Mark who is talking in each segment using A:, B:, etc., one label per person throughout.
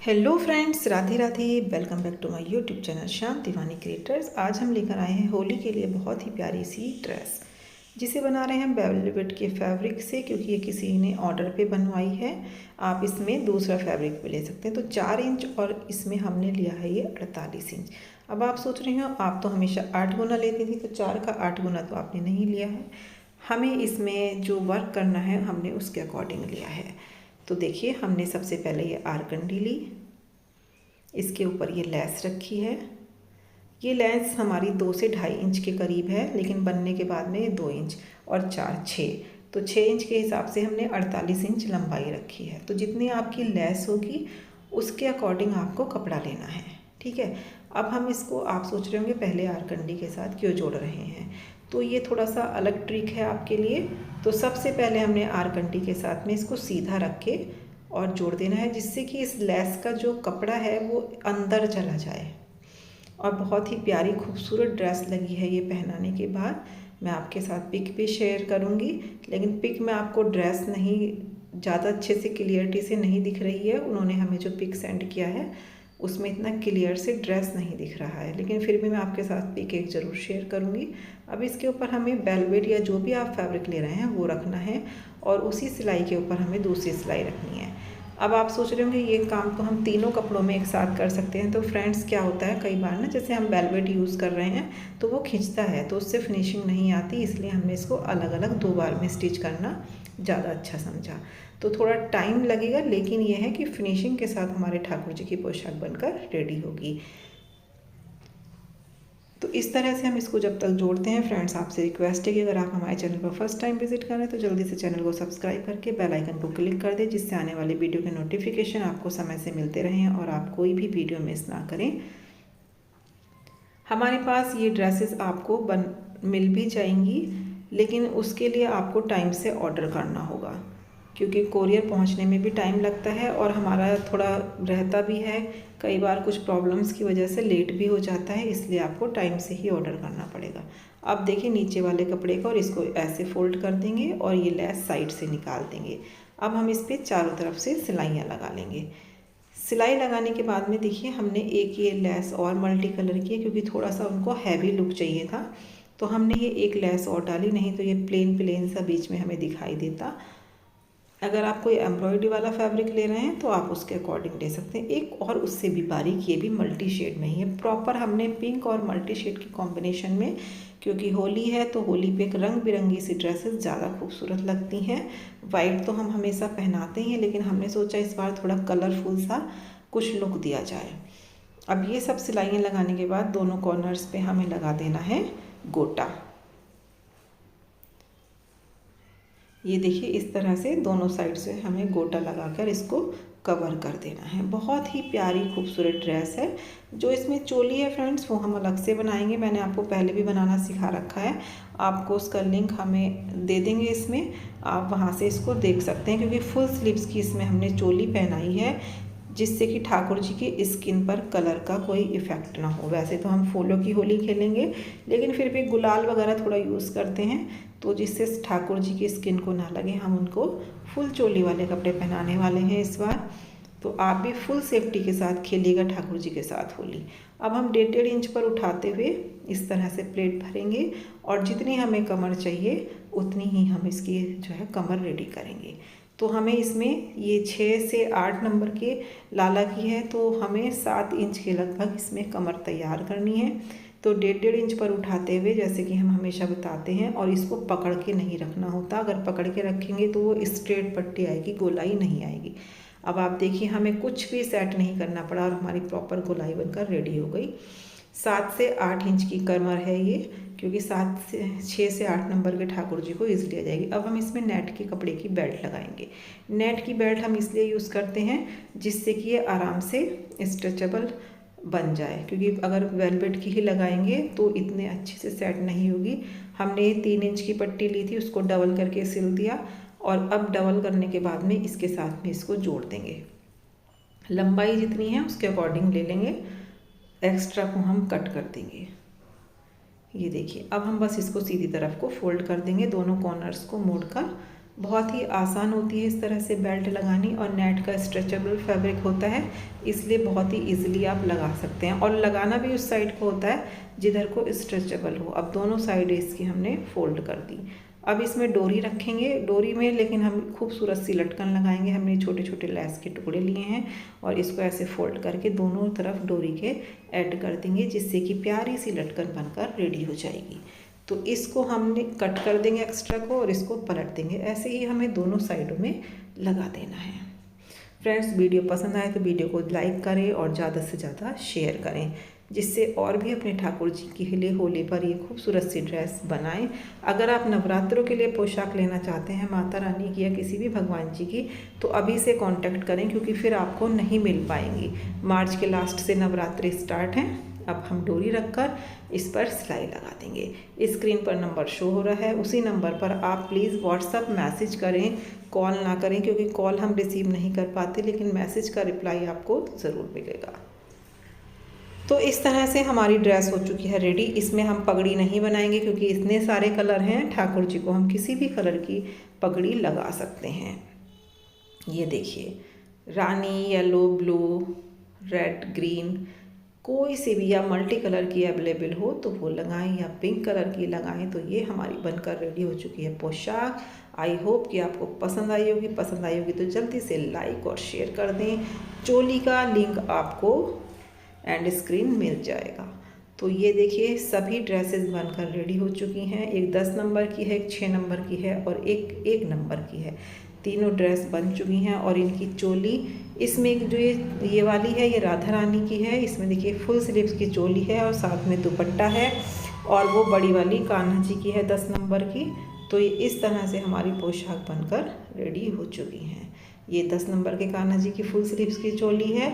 A: Hello friends, Radhe Radhe. Welcome back to my YouTube channel Shyam Tiwani creators. आज हम लेकर आए हैं होली के लिए बहुत ही प्यारी सी ड्रेस, जिसे बना रहे हैं वेलवेट के फैब्रिक से, क्योंकि ये किसी ने ऑर्डर पे बनवाई है। आप इसमें दूसरा फैब्रिक भी ले सकते हैं। तो 4 इंच और इसमें हमने लिया है ये 48 इंच। अब आप सोच रहे हो आप तो हमेशा 8 गुना लेती थी, तो 4 का 8 गुना तो आपने नहीं लिया है। हमें इसमें जो वर्क करना है हमने उसके अकॉर्डिंग लिया है। तो देखिए, हमने सबसे पहले ये आरकंडी ली, इसके ऊपर ये लेस रखी है। ये लेस हमारी 2 से 2.5 इंच के करीब है, लेकिन बनने के बाद में ये 2 इंच और 4 6, तो 6 इंच के हिसाब से हमने 48 इंच लंबाई रखी है। तो जितनी आपकी लेस होगी उसके अकॉर्डिंग आपको कपड़ा लेना है, ठीक है। अब हम इसको, आप सोच रहे होंगे पहले आरकंडी के साथ क्यों जोड़ रहे हैं, तो ये थोड़ा सा अलग ट्रिक है आपके लिए। तो सबसे पहले हमने आरकंडी के साथ में इसको सीधा रख के और जोड़ देना है, जिससे कि इस लेस का जो कपड़ा है वो अंदर चला जाए। और बहुत ही प्यारी खूबसूरत ड्रेस लगी है ये पहनाने के बाद। मैं आपके साथ पिक भी शेयर करूँगी, लेकिन पिक में आपको ड्रेस नहीं ज़्यादा अच्छे से क्लियरिटी से नहीं दिख रही है। उन्होंने हमें जो पिक सेंड किया है उसमें इतना क्लियर से ड्रेस नहीं दिख रहा है, लेकिन फिर भी मैं आपके साथ पिक एक ज़रूर शेयर करूँगी। अब इसके ऊपर हमें वेलवेट या जो भी आप फैब्रिक ले रहे हैं वो रखना है, और उसी सिलाई के ऊपर हमें दूसरी सिलाई रखनी है। अब आप सोच रहे होंगे ये काम तो हम तीनों कपड़ों में एक साथ कर सकते हैं। तो फ्रेंड्स, क्या होता है कई बार ना, जैसे हम वेलवेट यूज़ कर रहे हैं तो वो खिंचता है, तो उससे फिनिशिंग नहीं आती, इसलिए हमने इसको अलग अलग 2 बार में स्टिच करना ज़्यादा अच्छा समझा। तो थोड़ा टाइम लगेगा, लेकिन ये है कि फिनिशिंग के साथ हमारे ठाकुर जी की पोशाक बनकर रेडी होगी। तो इस तरह से हम इसको जब तक जोड़ते हैं, फ्रेंड्स आपसे रिक्वेस्ट है कि अगर आप हमारे चैनल पर फर्स्ट टाइम विजिट करें तो जल्दी से चैनल को सब्सक्राइब करके बेल आइकन को क्लिक कर दें, जिससे आने वाले वीडियो के नोटिफिकेशन आपको समय से मिलते रहें और आप कोई भी वीडियो मिस ना करें। हमारे पास ये ड्रेसेस आपको मिल भी जाएंगी, लेकिन उसके लिए आपको टाइम से ऑर्डर करना होगा, क्योंकि कोरियर पहुंचने में भी टाइम लगता है और हमारा थोड़ा रहता भी है, कई बार कुछ प्रॉब्लम्स की वजह से लेट भी हो जाता है, इसलिए आपको टाइम से ही ऑर्डर करना पड़ेगा। अब देखिए, नीचे वाले कपड़े को और इसको ऐसे फोल्ड कर देंगे और ये लेस साइड से निकाल देंगे। अब हम इस पर चारों तरफ से सिलाइयाँ लगा लेंगे। सिलाई लगाने के बाद में देखिए, हमने एक ये लेस और मल्टी कलर की है, क्योंकि थोड़ा सा उनको हैवी लुक चाहिए था, तो हमने ये एक लेस और डाली, नहीं तो ये प्लेन प्लेन सा बीच में हमें दिखाई देता। अगर आप कोई एम्ब्रॉयडरी वाला फैब्रिक ले रहे हैं तो आप उसके अकॉर्डिंग ले सकते हैं। एक और उससे भी बारीक, ये भी मल्टी शेड में ही है। प्रॉपर हमने पिंक और मल्टी शेड के कॉम्बिनेशन में, क्योंकि होली है तो होली पे रंग बिरंगी सी ड्रेसेस ज़्यादा खूबसूरत लगती हैं। वाइट तो हम हमेशा पहनाते हैं, लेकिन हमने सोचा इस बार थोड़ा कलरफुल सा कुछ लुक दिया जाए। अब ये सब सिलाइयाँ लगाने के बाद दोनों कॉर्नर्स पे हमें लगा देना है गोटा। ये देखिए, इस तरह से दोनों साइड से हमें गोटा लगाकर इसको कवर कर देना है। बहुत ही प्यारी खूबसूरत ड्रेस है। जो इसमें चोली है फ्रेंड्स, वो हम अलग से बनाएंगे, मैंने आपको पहले भी बनाना सिखा रखा है। आपको उसका लिंक हमें दे देंगे, इसमें आप वहाँ से इसको देख सकते हैं, क्योंकि फुल स्लीव्स की इसमें हमने चोली पहनाई है, जिससे कि ठाकुर जी की स्किन पर कलर का कोई इफ़ेक्ट ना हो। वैसे तो हम फूलों की होली खेलेंगे, लेकिन फिर भी गुलाल वगैरह थोड़ा यूज़ करते हैं, तो जिससे ठाकुर जी की स्किन को ना लगे, हम उनको फुल चोली वाले कपड़े पहनाने वाले हैं इस बार। तो आप भी फुल सेफ्टी के साथ खेलिएगा ठाकुर जी के साथ होली। अब हम 1.5 इंच पर उठाते हुए इस तरह से प्लेट भरेंगे, और जितनी हमें कमर चाहिए उतनी ही हम इसकी जो है कमर रेडी करेंगे। तो हमें इसमें ये 6 से 8 नंबर के लाला की है, तो हमें 7 इंच के लगभग इसमें कमर तैयार करनी है। तो 1.5 इंच पर उठाते हुए, जैसे कि हम हमेशा बताते हैं, और इसको पकड़ के नहीं रखना होता। अगर पकड़ के रखेंगे तो वो स्ट्रेट पट्टी आएगी, गोलाई नहीं आएगी। अब आप देखिए, हमें कुछ भी सेट नहीं करना पड़ा और हमारी प्रॉपर गोलाई बनकर रेडी हो गई। 7 से 8 इंच की कमर है ये, क्योंकि 6 से 8 नंबर के ठाकुर जी को ईजिली आ जाएगी। अब हम इसमें नेट के कपड़े की बेल्ट लगाएंगे। नेट की बेल्ट हम इसलिए यूज़ करते हैं जिससे कि ये आराम से स्ट्रेचेबल बन जाए, क्योंकि अगर वेलवेट की ही लगाएंगे तो इतने अच्छे से सेट नहीं होगी। हमने 3 इंच की पट्टी ली थी, उसको डबल करके सिल दिया, और अब डबल करने के बाद में इसके साथ में इसको जोड़ देंगे। लंबाई जितनी है उसके अकॉर्डिंग ले लेंगे, एक्स्ट्रा को हम कट कर देंगे। ये देखिए, अब हम बस इसको सीधी तरफ को फोल्ड कर देंगे, दोनों कॉर्नर्स को मोड़कर बहुत ही आसान होती है इस तरह से बेल्ट लगानी, और नेट का स्ट्रेचेबल फैब्रिक होता है, इसलिए बहुत ही इजीली आप लगा सकते हैं। और लगाना भी उस साइड को होता है जिधर को स्ट्रेचेबल हो। अब दोनों साइड इसकी हमने फोल्ड कर दी। अब इसमें डोरी रखेंगे, डोरी में लेकिन हम खूबसूरत सी लटकन लगाएंगे। हमने छोटे छोटे लेस के टुकड़े लिए हैं और इसको ऐसे फोल्ड करके दोनों तरफ डोरी के ऐड कर देंगे, जिससे कि प्यारी सी लटकन बनकर रेडी हो जाएगी। तो इसको हमने कट कर देंगे एक्स्ट्रा को और इसको पलट देंगे। ऐसे ही हमें दोनों साइडों में लगा देना है। फ्रेंड्स, वीडियो पसंद आए तो वीडियो को लाइक करें और ज़्यादा से ज़्यादा शेयर करें, जिससे और भी अपने ठाकुर जी के लिए होली पर ये खूबसूरत सी ड्रेस बनाएं। अगर आप नवरात्रों के लिए पोशाक लेना चाहते हैं माता रानी की या किसी भी भगवान जी की, तो अभी से कांटेक्ट करें, क्योंकि फिर आपको नहीं मिल पाएंगी। मार्च के लास्ट से नवरात्रि स्टार्ट हैं। अब हम डोरी रखकर इस पर सिलाई लगा देंगे। स्क्रीन पर नंबर शो हो रहा है, उसी नंबर पर आप प्लीज़ व्हाट्सअप मैसेज करें, कॉल ना करें, क्योंकि कॉल हम रिसीव नहीं कर पाते, लेकिन मैसेज का रिप्लाई आपको ज़रूर मिलेगा। तो इस तरह से हमारी ड्रेस हो चुकी है रेडी। इसमें हम पगड़ी नहीं बनाएंगे, क्योंकि इतने सारे कलर हैं, ठाकुर जी को हम किसी भी कलर की पगड़ी लगा सकते हैं। ये देखिए, रानी, येलो, ब्लू, रेड, ग्रीन, कोई सी भी या मल्टी कलर की अवेलेबल हो तो वो लगाएं, या पिंक कलर की लगाएं। तो ये हमारी बनकर रेडी हो चुकी है पोशाक। आई होप कि आपको पसंद आई होगी। पसंद आई होगी तो जल्दी से लाइक और शेयर कर दें। चोली का लिंक आपको एंड स्क्रीन मिल जाएगा। तो ये देखिए, सभी ड्रेसेस बनकर रेडी हो चुकी हैं। एक 10 नंबर की है, एक 6 नंबर की है और एक 1 नंबर की है। तीनों ड्रेस बन चुकी हैं। और इनकी चोली, इसमें जो ये वाली है ये राधा रानी की है। इसमें देखिए फुल स्लीव्स की चोली है और साथ में दुपट्टा है। और वो बड़ी वाली कान्हा जी की है 10 नंबर की। तो ये इस तरह से हमारी पोशाक बनकर रेडी हो चुकी हैं। ये 10 नंबर के कान्हा जी की फुल स्लीव्स की चोली है।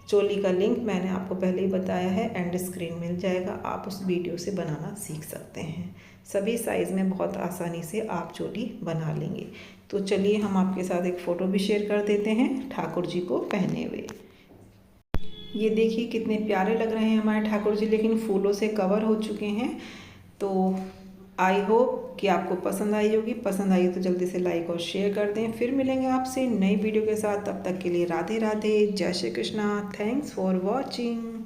A: चोली का लिंक मैंने आपको पहले ही बताया है, एंड स्क्रीन मिल जाएगा। आप उस वीडियो से बनाना सीख सकते हैं। सभी साइज़ में बहुत आसानी से आप चोली बना लेंगे। तो चलिए हम आपके साथ एक फ़ोटो भी शेयर कर देते हैं ठाकुर जी को पहने हुए। ये देखिए कितने प्यारे लग रहे हैं हमारे ठाकुर जी, लेकिन फूलों से कवर हो चुके हैं। तो आई होप कि आपको पसंद आई होगी। पसंद आई तो जल्दी से लाइक और शेयर कर दें। फिर मिलेंगे आपसे नई वीडियो के साथ। तब तक के लिए राधे राधे, जय Shri Krishna. Thanks for watching.